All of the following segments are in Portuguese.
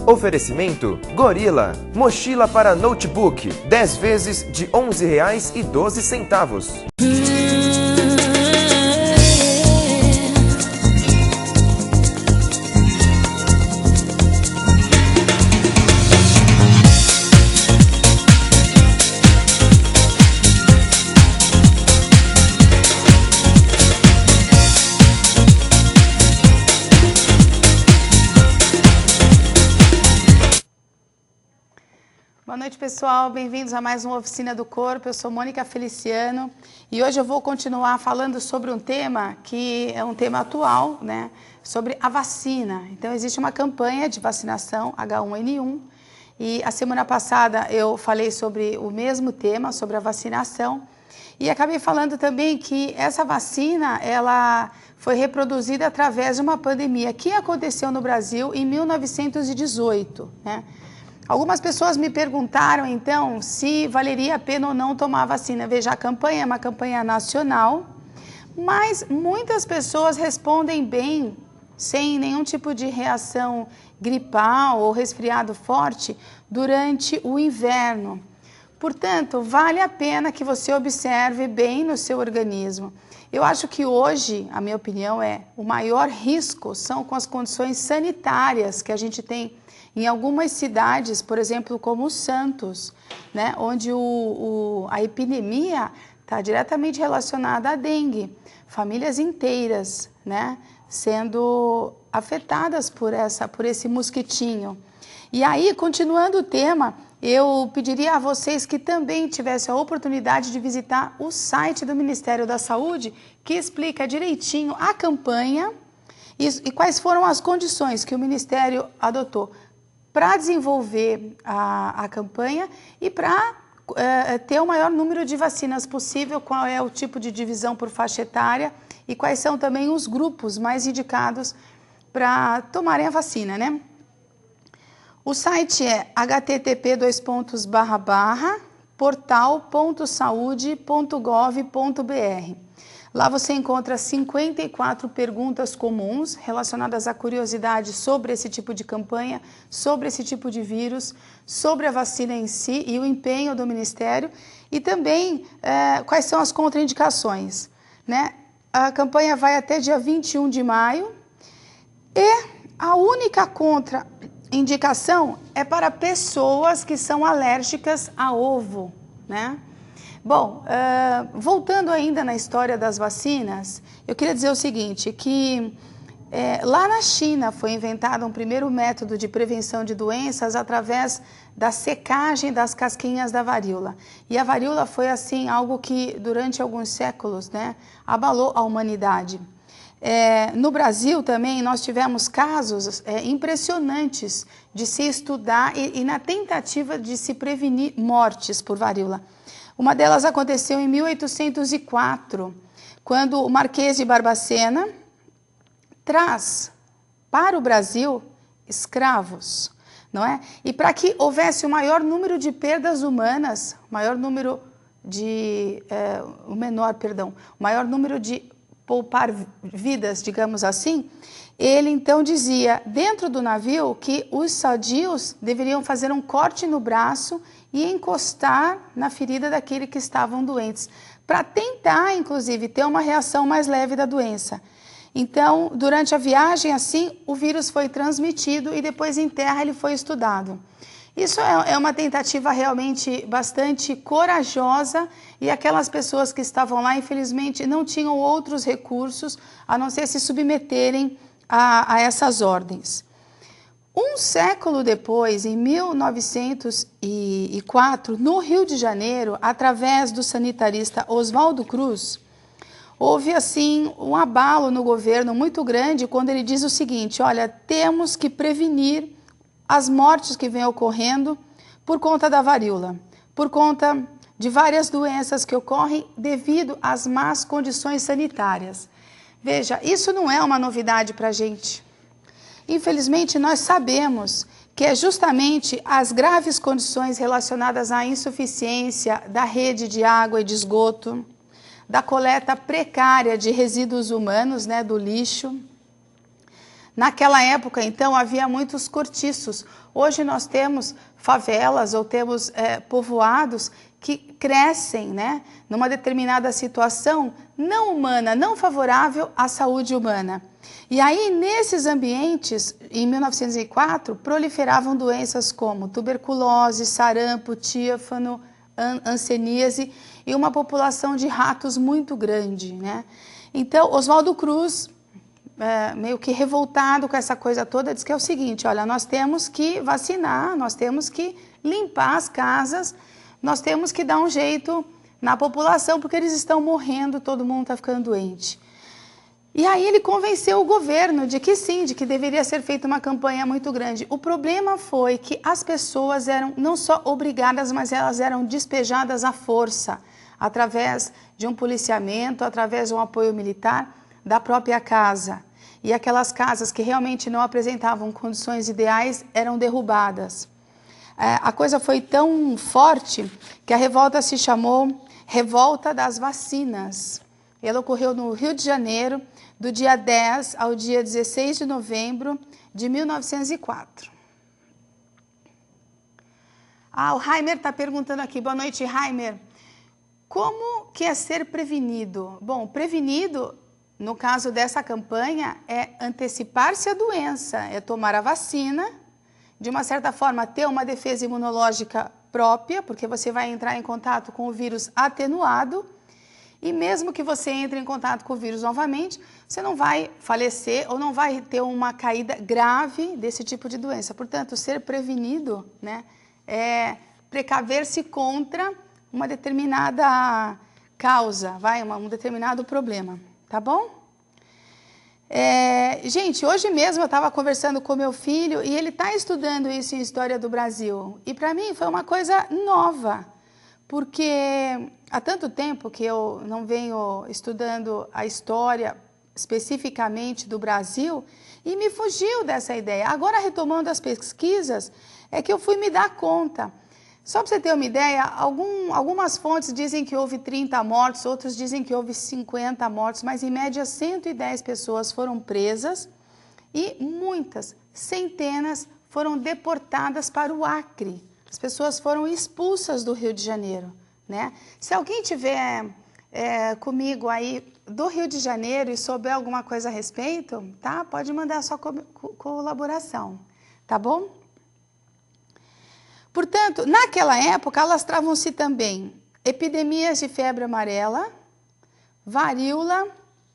Oferecimento Gorila, mochila para notebook, 10 vezes de R$ 11,12. Boa noite, pessoal. Bem-vindos a mais uma Oficina do Corpo. Eu sou Mônica Feliciano e hoje eu vou continuar falando sobre um tema que é um tema atual, né? Sobre a vacina. Então, existe uma campanha de vacinação H1N1 e a semana passada eu falei sobre o mesmo tema, sobre a vacinação, e acabei falando também que essa vacina, ela foi reproduzida através de uma pandemia que aconteceu no Brasil em 1918, né? Algumas pessoas me perguntaram, então, se valeria a pena ou não tomar a vacina. Veja, a campanha é uma campanha nacional, mas muitas pessoas respondem bem, sem nenhum tipo de reação gripal ou resfriado forte, durante o inverno. Portanto, vale a pena que você observe bem no seu organismo. Eu acho que hoje, a minha opinião é, o maior risco são com as condições sanitárias que a gente tem em algumas cidades, por exemplo, como Santos, né, onde a epidemia está diretamente relacionada à dengue. Famílias inteiras, né, sendo afetadas por esse mosquitinho. E aí, continuando o tema, eu pediria a vocês que também tivessem a oportunidade de visitar o site do Ministério da Saúde, que explica direitinho a campanha e quais foram as condições que o Ministério adotou para desenvolver a campanha e para ter o maior número de vacinas possível, qual é o tipo de divisão por faixa etária e quais são também os grupos mais indicados para tomarem a vacina, né? O site é http://portal.saude.gov.br. Lá você encontra 54 perguntas comuns relacionadas à curiosidade sobre esse tipo de campanha, sobre esse tipo de vírus, sobre a vacina em si e o empenho do Ministério e também quais são as contraindicações, né? A campanha vai até dia 21 de maio e a única contraindicação é para pessoas que são alérgicas a ovo, né? Bom, voltando ainda na história das vacinas, eu queria dizer o seguinte, que lá na China foi inventado um primeiro método de prevenção de doenças através da secagem das casquinhas da varíola. E a varíola foi, assim, algo que durante alguns séculos, né, abalou a humanidade. No Brasil também nós tivemos casos impressionantes de se estudar e na tentativa de se prevenir mortes por varíola. Uma delas aconteceu em 1804, quando o Marquês de Barbacena traz para o Brasil escravos, não é? E para que houvesse o maior número de perdas humanas, o maior número de poupar vidas, digamos assim, ele então dizia dentro do navio que os sadios deveriam fazer um corte no braço e encostar na ferida daquele que estavam doentes, para tentar, inclusive, ter uma reação mais leve da doença. Então, durante a viagem, assim, o vírus foi transmitido e depois em terra ele foi estudado. Isso é uma tentativa realmente bastante corajosa e aquelas pessoas que estavam lá, infelizmente, não tinham outros recursos a não ser se submeterem a essas ordens. Um século depois, em 1904, no Rio de Janeiro, através do sanitarista Oswaldo Cruz, houve assim um abalo no governo muito grande quando ele diz o seguinte: olha, temos que prevenir as mortes que vêm ocorrendo por conta da varíola, por conta de várias doenças que ocorrem devido às más condições sanitárias. Veja, isso não é uma novidade para a gente. Infelizmente, nós sabemos que é justamente as graves condições relacionadas à insuficiência da rede de água e de esgoto, da coleta precária de resíduos humanos, né, do lixo, Naquela época, então, havia muitos cortiços. Hoje nós temos favelas ou temos povoados que crescem, né, numa determinada situação não humana, não favorável à saúde humana. E aí, nesses ambientes, em 1904, proliferavam doenças como tuberculose, sarampo, tífano, hanseníase e uma população de ratos muito grande, né? Então, Oswaldo Cruz, meio que revoltado com essa coisa toda, diz que é o seguinte: olha, nós temos que vacinar, nós temos que limpar as casas, nós temos que dar um jeito na população, porque eles estão morrendo, todo mundo está ficando doente. E aí ele convenceu o governo de que sim, de que deveria ser feita uma campanha muito grande. O problema foi que as pessoas eram não só obrigadas, mas elas eram despejadas à força, através de um policiamento, através de um apoio militar da própria casa. E aquelas casas que realmente não apresentavam condições ideais eram derrubadas. A coisa foi tão forte que a revolta se chamou Revolta das Vacinas. Ela ocorreu no Rio de Janeiro, do dia 10 ao dia 16 de novembro de 1904. O Raimer está perguntando aqui. Boa noite, Raimer. Como que é ser prevenido? Bom, prevenido, no caso dessa campanha, é antecipar-se à doença, é tomar a vacina, de uma certa forma ter uma defesa imunológica própria, porque você vai entrar em contato com o vírus atenuado, e mesmo que você entre em contato com o vírus novamente, você não vai falecer ou não vai ter uma caída grave desse tipo de doença. Portanto, ser prevenido, né, é precaver-se contra uma determinada causa, um determinado problema, tá bom? Gente, hoje mesmo eu estava conversando com meu filho e ele está estudando isso em História do Brasil. E para mim foi uma coisa nova, porque há tanto tempo que eu não venho estudando a história especificamente do Brasil e me fugiu dessa ideia. Agora, retomando as pesquisas, é que eu fui me dar conta. Só para você ter uma ideia, algumas fontes dizem que houve 30 mortos, outros dizem que houve 50 mortos, mas em média 110 pessoas foram presas e muitas, centenas, foram deportadas para o Acre. As pessoas foram expulsas do Rio de Janeiro, né? Se alguém tiver comigo aí do Rio de Janeiro e souber alguma coisa a respeito, tá? Pode mandar a sua colaboração, tá bom? Portanto, naquela época, alastravam-se também epidemias de febre amarela, varíola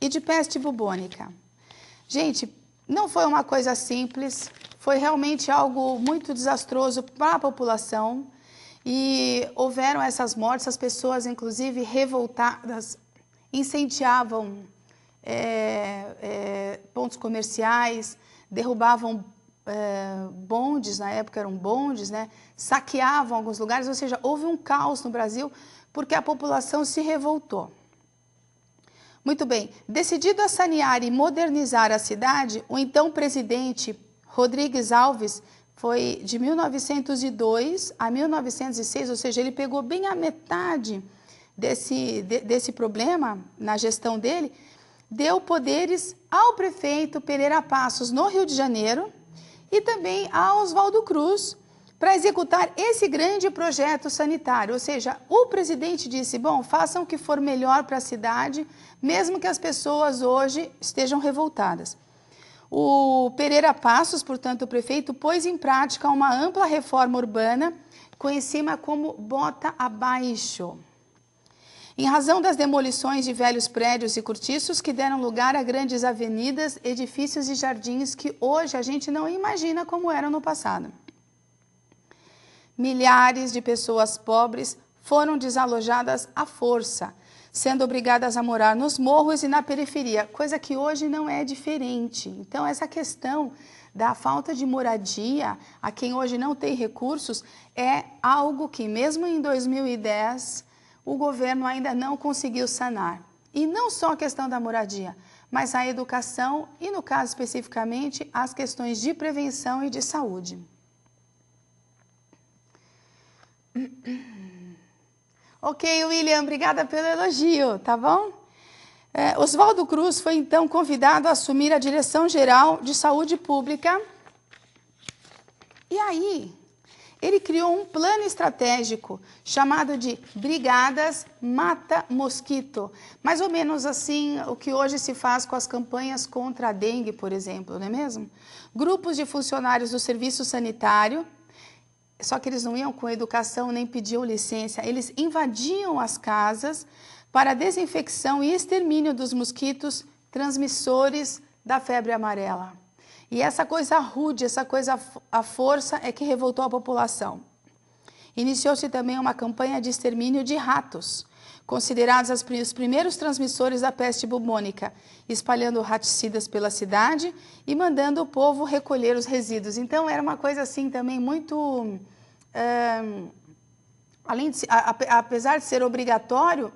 e de peste bubônica. Gente, não foi uma coisa simples, foi realmente algo muito desastroso para a população e houveram essas mortes, as pessoas, inclusive, revoltadas, incendiavam pontos comerciais, derrubavam bondes, na época eram bondes, né? Saqueavam alguns lugares, ou seja, houve um caos no Brasil porque a população se revoltou. Muito bem, decidido a sanear e modernizar a cidade, o então presidente Rodrigues Alves foi de 1902 a 1906, ou seja, ele pegou bem a metade desse problema na gestão dele, deu poderes ao prefeito Pereira Passos no Rio de Janeiro, e também a Oswaldo Cruz, para executar esse grande projeto sanitário. Ou seja, o presidente disse, bom, façam o que for melhor para a cidade, mesmo que as pessoas hoje estejam revoltadas. O Pereira Passos, portanto, o prefeito, pôs em prática uma ampla reforma urbana, conhecida como Bota Abaixo, em razão das demolições de velhos prédios e cortiços que deram lugar a grandes avenidas, edifícios e jardins que hoje a gente não imagina como eram no passado. Milhares de pessoas pobres foram desalojadas à força, sendo obrigadas a morar nos morros e na periferia, coisa que hoje não é diferente. Então, essa questão da falta de moradia a quem hoje não tem recursos é algo que, mesmo em 2010, o governo ainda não conseguiu sanar. E não só a questão da moradia, mas a educação e, no caso especificamente, as questões de prevenção e de saúde. Ok, William, obrigada pelo elogio, tá bom? Oswaldo Cruz foi então convidado a assumir a Direção-Geral de Saúde Pública. E aí, ele criou um plano estratégico chamado de Brigadas Mata-Mosquito. Mais ou menos assim o que hoje se faz com as campanhas contra a dengue, por exemplo, não é mesmo? Grupos de funcionários do serviço sanitário, só que eles não iam com educação nem pediam licença, eles invadiam as casas para a desinfecção e extermínio dos mosquitos transmissores da febre amarela. E essa coisa rude, essa coisa à força é que revoltou a população. Iniciou-se também uma campanha de extermínio de ratos, considerados os primeiros transmissores da peste bubônica, espalhando raticidas pela cidade e mandando o povo recolher os resíduos. Então era uma coisa assim também muito... apesar de ser obrigatório,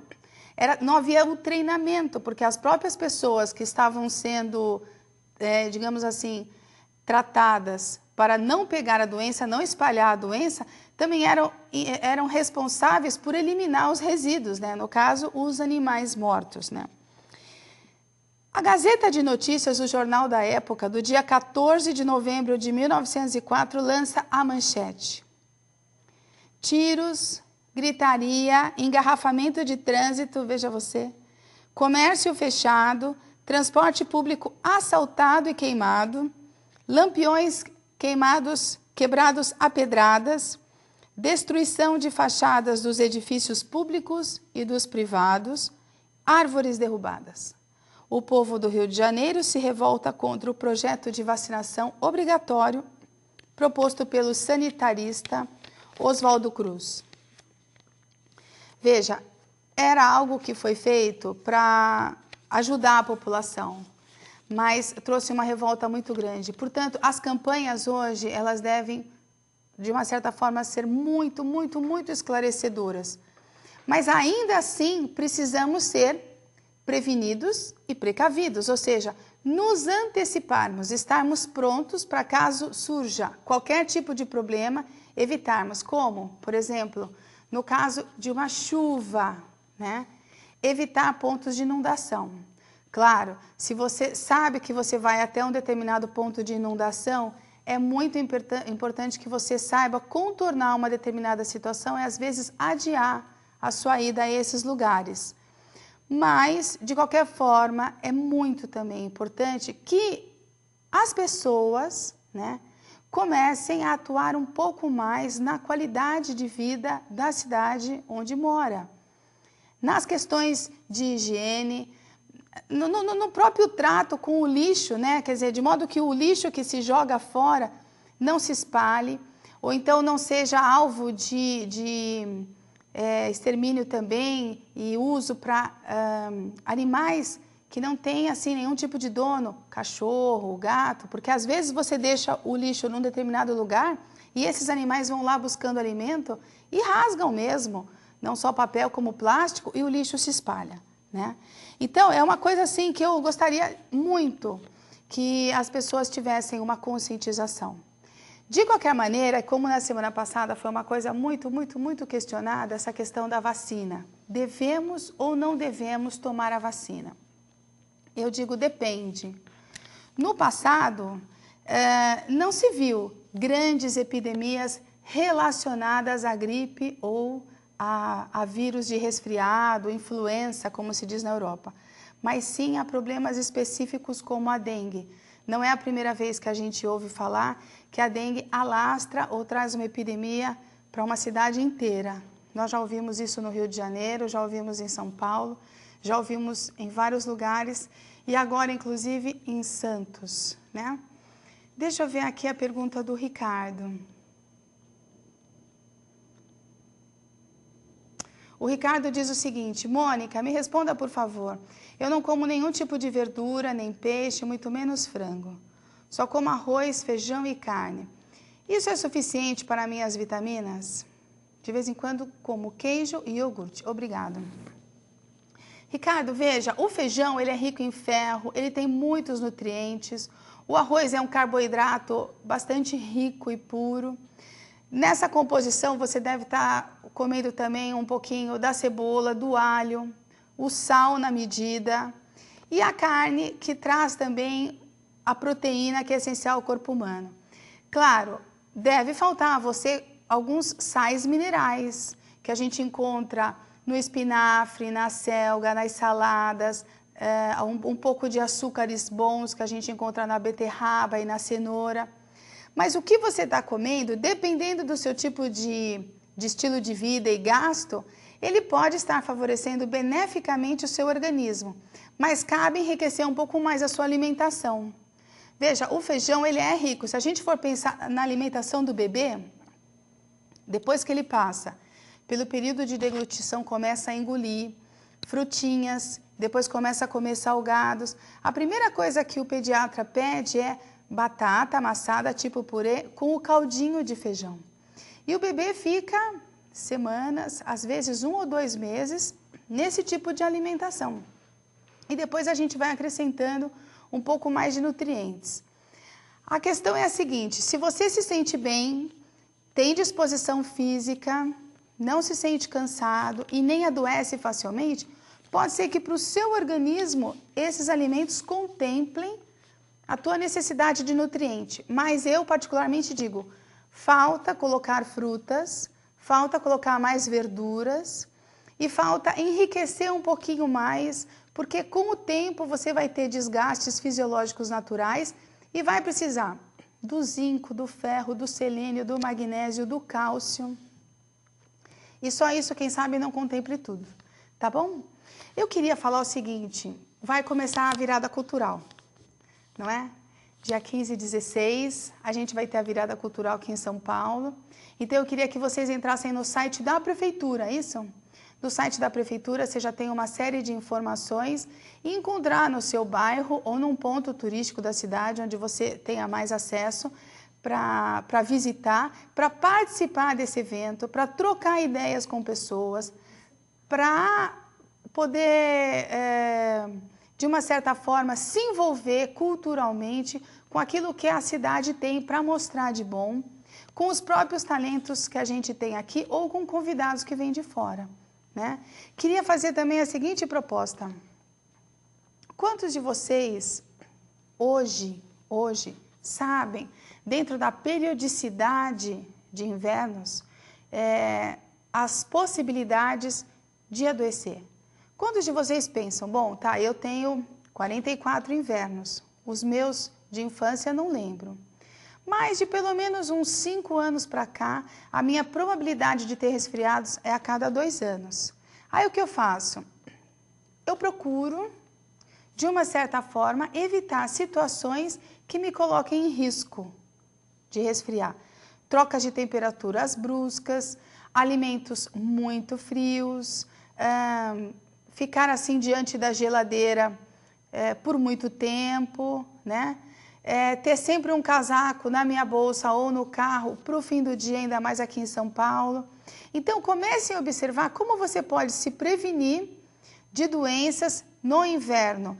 não havia um treinamento, porque as próprias pessoas que estavam sendo... digamos assim, tratadas para não pegar a doença, não espalhar a doença, também eram responsáveis por eliminar os resíduos, né? No caso, os animais mortos, né? A Gazeta de Notícias, o jornal da época, do dia 14 de novembro de 1904, lança a manchete: tiros, gritaria, engarrafamento de trânsito, veja você, comércio fechado, transporte público assaltado e queimado, lampiões quebrados a pedradas, destruição de fachadas dos edifícios públicos e dos privados, árvores derrubadas. O povo do Rio de Janeiro se revolta contra o projeto de vacinação obrigatório proposto pelo sanitarista Oswaldo Cruz. Veja, era algo que foi feito para ajudar a população, mas trouxe uma revolta muito grande. Portanto, as campanhas hoje, elas devem, de uma certa forma, ser muito, muito, muito esclarecedoras. Mas ainda assim, precisamos ser prevenidos e precavidos, ou seja, nos anteciparmos, estarmos prontos para caso surja qualquer tipo de problema, evitarmos. Como, por exemplo, no caso de uma chuva, né? Evitar pontos de inundação. Claro, se você sabe que você vai até um determinado ponto de inundação, é muito importante que você saiba contornar uma determinada situação e, às vezes, adiar a sua ida a esses lugares. Mas, de qualquer forma, é muito também importante que as pessoas, né, comecem a atuar um pouco mais na qualidade de vida da cidade onde mora. Nas questões de higiene, no próprio trato com o lixo, né? Quer dizer, de modo que o lixo que se joga fora não se espalhe, ou então não seja alvo de extermínio também e uso para animais que não têm assim, nenhum tipo de dono, cachorro, gato, porque às vezes você deixa o lixo num determinado lugar e esses animais vão lá buscando alimento e rasgam mesmo, não só papel como plástico, e o lixo se espalha, né? Então, é uma coisa assim que eu gostaria muito que as pessoas tivessem uma conscientização. De qualquer maneira, como na semana passada foi uma coisa muito, muito, muito questionada, essa questão da vacina. Devemos ou não devemos tomar a vacina? Eu digo depende. No passado, não se viu grandes epidemias relacionadas à gripe ou a vírus de resfriado, influenza, como se diz na Europa, mas sim a problemas específicos como a dengue. Não é a primeira vez que a gente ouve falar que a dengue alastra ou traz uma epidemia para uma cidade inteira. Nós já ouvimos isso no Rio de Janeiro, já ouvimos em São Paulo, já ouvimos em vários lugares e agora, inclusive, em Santos, né? Deixa eu ver aqui a pergunta do Ricardo. O Ricardo diz o seguinte: Mônica, me responda por favor. Eu não como nenhum tipo de verdura, nem peixe, muito menos frango. Só como arroz, feijão e carne. Isso é suficiente para minhas vitaminas? De vez em quando como queijo e iogurte. Obrigado. Ricardo, veja, o feijão ele é rico em ferro, ele tem muitos nutrientes. O arroz é um carboidrato bastante rico e puro. Nessa composição você deve estar comendo também um pouquinho da cebola, do alho, o sal na medida. E a carne, que traz também a proteína que é essencial ao corpo humano. Claro, deve faltar a você alguns sais minerais que a gente encontra no espinafre, na selga, nas saladas, um pouco de açúcares bons que a gente encontra na beterraba e na cenoura. Mas o que você está comendo, dependendo do seu tipo de estilo de vida e gasto, ele pode estar favorecendo beneficamente o seu organismo, mas cabe enriquecer um pouco mais a sua alimentação. Veja, o feijão ele é rico. Se a gente for pensar na alimentação do bebê, depois que ele passa pelo período de deglutição, começa a engolir frutinhas, depois começa a comer salgados. A primeira coisa que o pediatra pede é batata amassada tipo purê com o caldinho de feijão. E o bebê fica semanas, às vezes 1 ou 2 meses, nesse tipo de alimentação. E depois a gente vai acrescentando um pouco mais de nutrientes. A questão é a seguinte: se você se sente bem, tem disposição física, não se sente cansado e nem adoece facilmente, pode ser que para o seu organismo esses alimentos contemplem a tua necessidade de nutriente. Mas eu particularmente digo, falta colocar frutas, falta colocar mais verduras e falta enriquecer um pouquinho mais, porque com o tempo você vai ter desgastes fisiológicos naturais e vai precisar do zinco, do ferro, do selênio, do magnésio, do cálcio. E só isso, quem sabe, não contemple tudo, tá bom? Eu queria falar o seguinte, vai começar a virada cultural, não é? Dia 15 e 16, a gente vai ter a virada cultural aqui em São Paulo. Então, eu queria que vocês entrassem no site da prefeitura, isso? No site da prefeitura, você já tem uma série de informações e encontrar no seu bairro ou num ponto turístico da cidade, onde você tenha mais acesso para visitar, para participar desse evento, para trocar ideias com pessoas, para poder, de uma certa forma, se envolver culturalmente com aquilo que a cidade tem para mostrar de bom, com os próprios talentos que a gente tem aqui ou com convidados que vêm de fora, né? Queria fazer também a seguinte proposta. Quantos de vocês hoje sabem, dentro da periodicidade de invernos, as possibilidades de adoecer? Quantos de vocês pensam, bom, tá, eu tenho 44 invernos, os meus de infância não lembro, mas de pelo menos uns 5 anos para cá, a minha probabilidade de ter resfriados é a cada 2 anos. Aí o que eu faço? Eu procuro, de uma certa forma, evitar situações que me coloquem em risco de resfriar. Trocas de temperaturas bruscas, alimentos muito frios, ficar assim diante da geladeira por muito tempo, né? Ter sempre um casaco na minha bolsa ou no carro para o fim do dia, ainda mais aqui em São Paulo. Então, comece a observar como você pode se prevenir de doenças no inverno.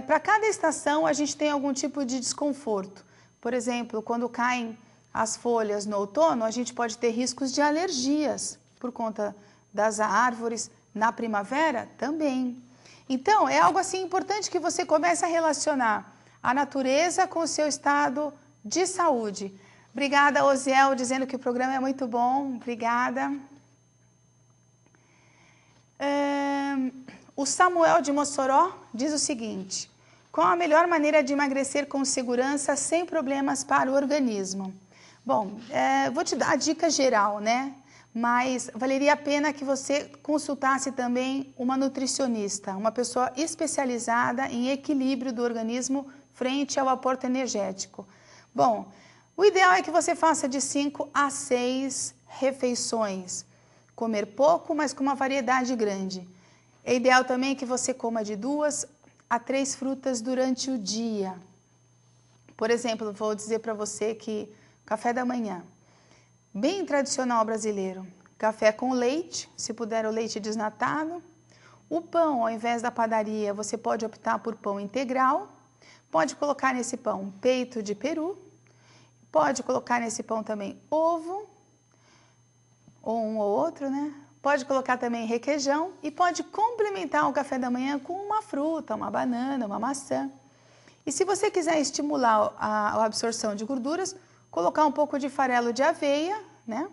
Para cada estação, a gente tem algum tipo de desconforto. Por exemplo, quando caem as folhas no outono, a gente pode ter riscos de alergias por conta das árvores. Na primavera, também. Então, é algo assim importante que você comece a relacionar a natureza com o seu estado de saúde. Obrigada, Osiel, dizendo que o programa é muito bom. Obrigada. O Samuel de Mossoró diz o seguinte: qual a melhor maneira de emagrecer com segurança sem problemas para o organismo? Bom, vou te dar a dica geral, né? Mas valeria a pena que você consultasse também uma nutricionista, uma pessoa especializada em equilíbrio do organismo frente ao aporte energético. Bom, o ideal é que você faça de 5 a 6 refeições. Comer pouco, mas com uma variedade grande. É ideal também que você coma de 2 a 3 frutas durante o dia. Por exemplo, vou dizer para você que café da manhã, bem tradicional brasileiro, café com leite, se puder o leite desnatado. O pão, ao invés da padaria, você pode optar por pão integral. Pode colocar nesse pão peito de peru. Pode colocar nesse pão também ovo, ou um ou outro, né? Pode colocar também requeijão e pode complementar o café da manhã com uma fruta, uma banana, uma maçã. E se você quiser estimular a absorção de gorduras, colocar um pouco de farelo de aveia, né?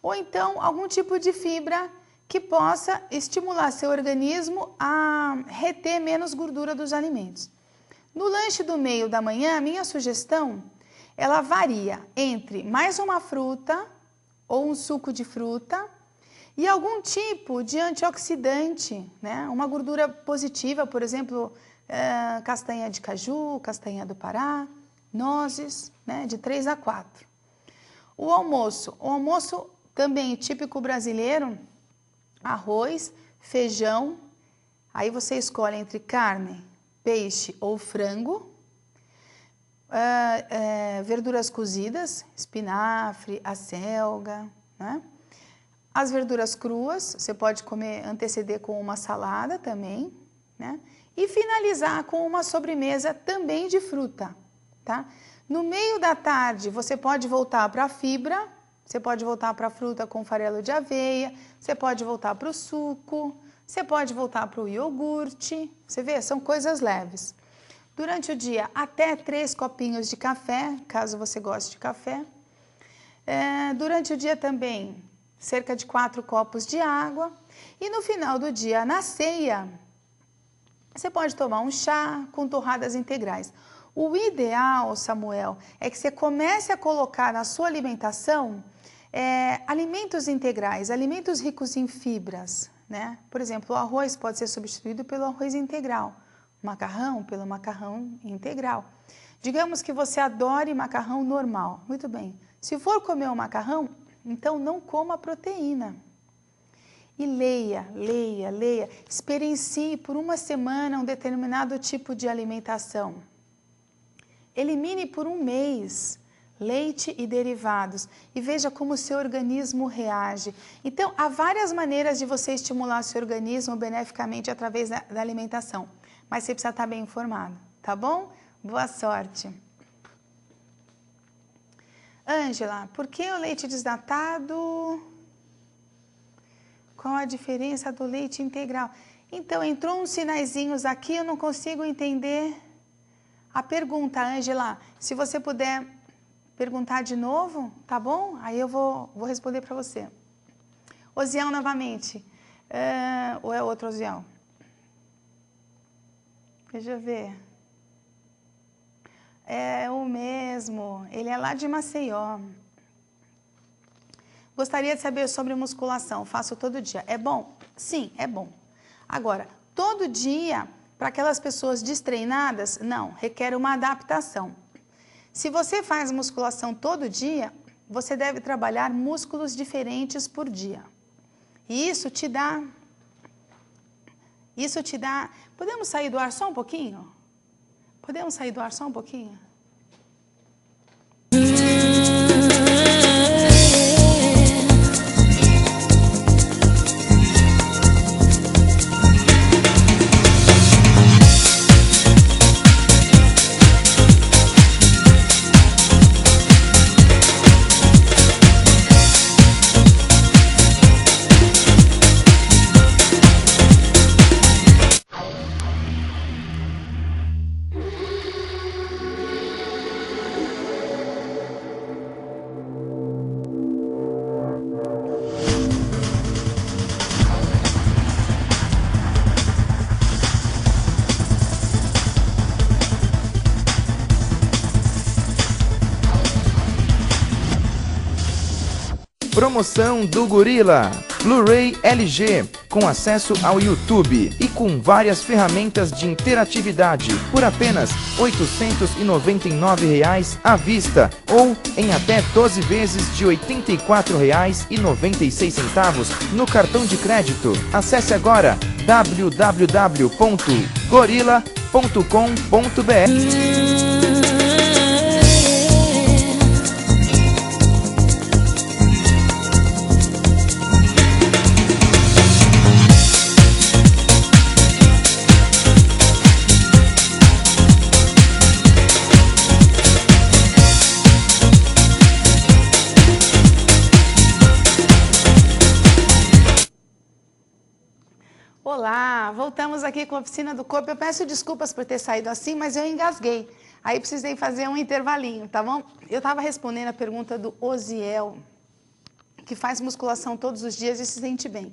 Ou então algum tipo de fibra que possa estimular seu organismo a reter menos gordura dos alimentos. No lanche do meio da manhã, a minha sugestão, ela varia entre mais uma fruta ou um suco de fruta e algum tipo de antioxidante, né? Uma gordura positiva, por exemplo, castanha de caju, castanha do Pará, nozes, né? De 3 a 4. O almoço também típico brasileiro, arroz, feijão, aí você escolhe entre carne, peixe ou frango, verduras cozidas, espinafre, acelga, né? As verduras cruas, você pode anteceder com uma salada também, né? E finalizar com uma sobremesa também de fruta, tá? No meio da tarde, você pode voltar para a fibra, você pode voltar para a fruta com farelo de aveia, você pode voltar para o suco, você pode voltar para o iogurte, você vê, são coisas leves. Durante o dia, até 3 copinhos de café, caso você goste de café. Durante o dia também, cerca de 4 copos de água. E no final do dia, na ceia, você pode tomar um chá com torradas integrais. O ideal, Samuel, é que você comece a colocar na sua alimentação alimentos integrais, alimentos ricos em fibras, né? Por exemplo, o arroz pode ser substituído pelo arroz integral, macarrão pelo macarrão integral. Digamos que você adore macarrão normal. Muito bem. Se for comer um macarrão, então não coma proteína. E leia. Experiencie por uma semana um determinado tipo de alimentação. Elimine por um mês leite e derivados e veja como o seu organismo reage. Então, há várias maneiras de você estimular seu organismo beneficamente através da alimentação, mas você precisa estar bem informado, tá bom? Boa sorte. Ângela, por que o leite desnatado? Qual a diferença do leite integral? Então, entrou uns sinaizinhos aqui, eu não consigo entender a pergunta, Ângela. Se você puder perguntar de novo, tá bom? Aí eu vou responder para você. Osiel novamente. Ou é outro Osiel? Deixa eu ver. É o mesmo. Ele é lá de Maceió. Gostaria de saber sobre musculação. Faço todo dia. É bom? Sim, é bom. Agora, todo dia, para aquelas pessoas destreinadas, não. Requer uma adaptação. Se você faz musculação todo dia, você deve trabalhar músculos diferentes por dia. E isso te dá... Podemos sair do ar só um pouquinho? Podemos sair do ar só um pouquinho? Promoção do Gorila, Blu-ray LG, com acesso ao YouTube e com várias ferramentas de interatividade por apenas R$ 899 à vista ou em até 12 vezes de R$ 84,96 no cartão de crédito. Acesse agora www.gorila.com.br. Olá, voltamos aqui com a Oficina do Corpo. Eu peço desculpas por ter saído assim, mas eu engasguei. Aí precisei fazer um intervalinho, tá bom? Eu estava respondendo a pergunta do Osiel, que faz musculação todos os dias e se sente bem.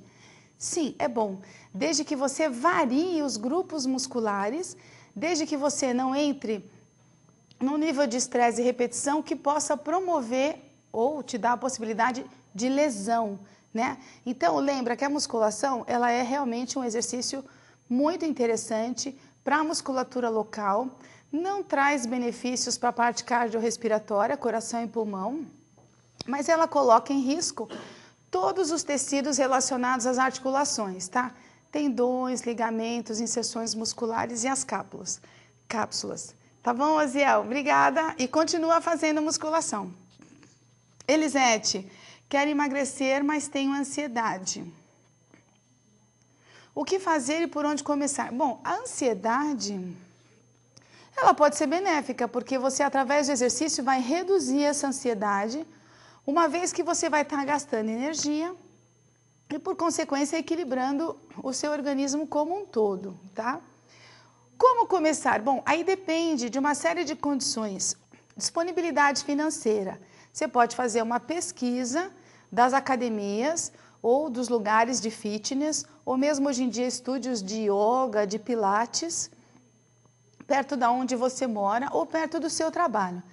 Sim, é bom, desde que você varie os grupos musculares, desde que você não entre num nível de estresse e repetição que possa promover ou te dar a possibilidade de lesão, né? Então, lembra que a musculação, ela é realmente um exercício muito interessante para a musculatura local, não traz benefícios para a parte cardiorrespiratória, coração e pulmão, mas ela coloca em risco todos os tecidos relacionados às articulações, tá? Tendões, ligamentos, inserções musculares e as cápsulas. Tá bom, Osiel? Obrigada e continua fazendo musculação. Elisete, quero emagrecer, mas tenho ansiedade. O que fazer e por onde começar? Bom, a ansiedade, ela pode ser benéfica, porque você, através do exercício, vai reduzir essa ansiedade, uma vez que você vai estar gastando energia e, por consequência, equilibrando o seu organismo como um todo, tá? Como começar? Bom, aí depende de uma série de condições. Disponibilidade financeira. Você pode fazer uma pesquisa das academias ou dos lugares de fitness, ou mesmo hoje em dia estúdios de yoga, de pilates, perto da onde você mora ou perto do seu trabalho.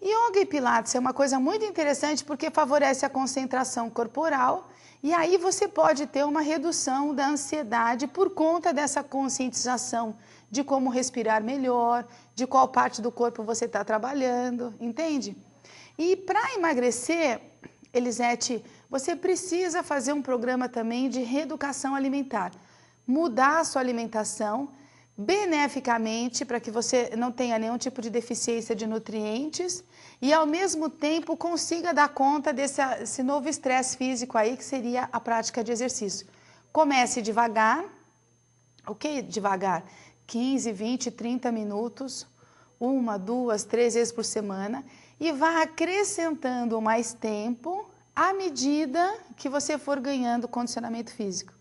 Yoga e pilates é uma coisa muito interessante porque favorece a concentração corporal e aí você pode ter uma redução da ansiedade por conta dessa conscientização de como respirar melhor, de qual parte do corpo você está trabalhando, entende? E para emagrecer, Elisete, você precisa fazer um programa também de reeducação alimentar. Mudar a sua alimentação beneficamente para que você não tenha nenhum tipo de deficiência de nutrientes e ao mesmo tempo consiga dar conta desse novo estresse físico aí que seria a prática de exercício. Comece devagar, ok? Devagar, 15, 20, 30 minutos, 1, 2, 3 vezes por semana e vá acrescentando mais tempo à medida que você for ganhando condicionamento físico.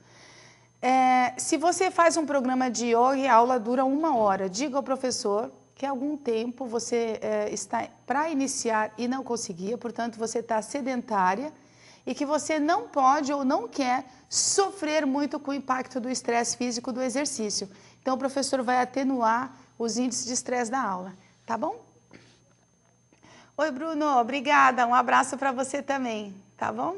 Se você faz um programa de yoga e a aula dura 1 hora, diga ao professor que há algum tempo você está para iniciar e não conseguia, portanto você está sedentária e que você não pode ou não quer sofrer muito com o impacto do estresse físico do exercício. Então o professor vai atenuar os índices de estresse da aula, tá bom? Oi, Bruno, obrigada, um abraço para você também, tá bom?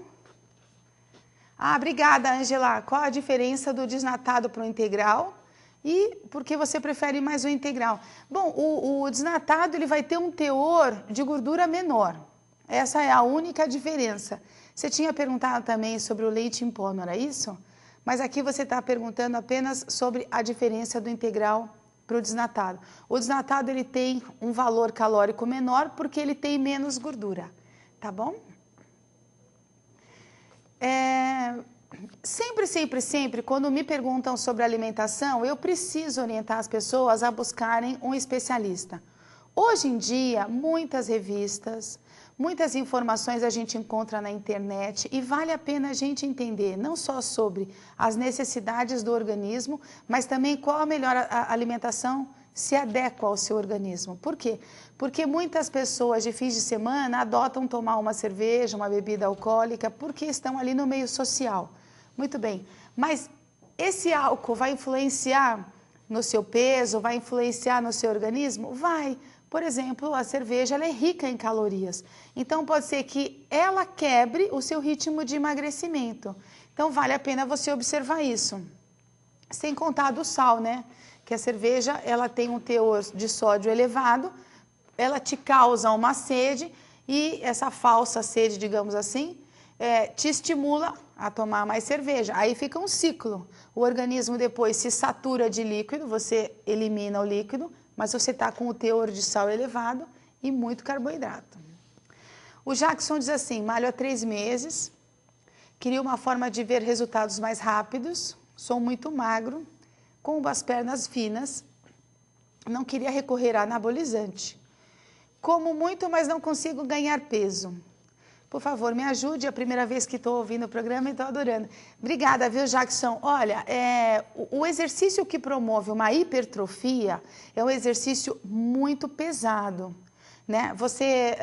Ah, obrigada, Angela. Qual a diferença do desnatado para o integral? E por que você prefere mais o integral? Bom, o desnatado ele vai ter um teor de gordura menor. Essa é a única diferença. Você tinha perguntado também sobre o leite em pó, não era isso? Mas aqui você está perguntando apenas sobre a diferença do integral para o desnatado. O desnatado ele tem um valor calórico menor porque ele tem menos gordura, tá bom? Sempre, quando me perguntam sobre alimentação, eu preciso orientar as pessoas a buscarem um especialista. Hoje em dia, muitas revistas, muitas informações a gente encontra na internet e vale a pena a gente entender não só sobre as necessidades do organismo, mas também qual a melhor alimentação se adequa ao seu organismo. Por quê? Porque muitas pessoas de fins de semana adotam tomar uma cerveja, uma bebida alcoólica, porque estão ali no meio social. Muito bem, mas esse álcool vai influenciar no seu peso, vai influenciar no seu organismo? Vai. Por exemplo, a cerveja ela é rica em calorias. Então, pode ser que ela quebre o seu ritmo de emagrecimento. Então, vale a pena você observar isso. Sem contar do sal, né? Que a cerveja ela tem um teor de sódio elevado, ela te causa uma sede e essa falsa sede, digamos assim, te estimula a tomar mais cerveja. Aí fica um ciclo. O organismo depois se satura de líquido, você elimina o líquido, mas você está com o teor de sal elevado e muito carboidrato. O Jackson diz assim, malho há 3 meses, queria uma forma de ver resultados mais rápidos, sou muito magro, com as pernas finas, não queria recorrer a anabolizante. Como muito, mas não consigo ganhar peso. por favor, me ajude. É a primeira vez que estou ouvindo o programa e estou adorando. Obrigada, viu, Jackson? Olha, o exercício que promove uma hipertrofia é um exercício muito pesado, né? Você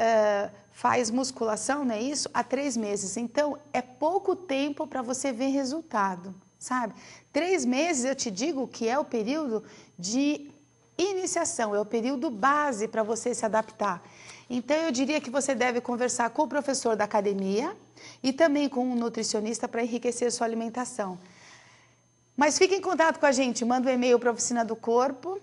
faz musculação, não é isso? Há 3 meses. Então, é pouco tempo para você ver resultado, sabe? 3 meses, eu te digo que é o período de iniciação, é o período base para você se adaptar. Então, eu diria que você deve conversar com o professor da academia e também com um nutricionista para enriquecer sua alimentação. Mas fique em contato com a gente, manda um e-mail para a oficina do corpo,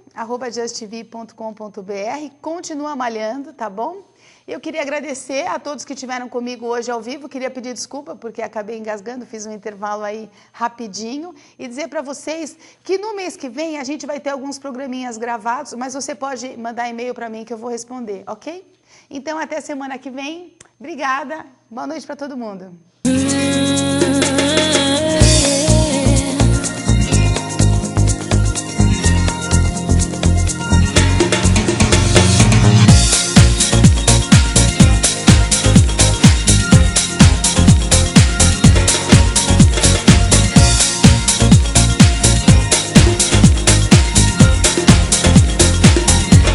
@justtv.com.br, continua malhando, tá bom? Eu queria agradecer a todos que estiveram comigo hoje ao vivo, queria pedir desculpa porque acabei engasgando, fiz um intervalo aí rapidinho e dizer para vocês que no mês que vem a gente vai ter alguns programinhas gravados, mas você pode mandar e-mail para mim que eu vou responder, ok? Então até semana que vem, obrigada, boa noite para todo mundo.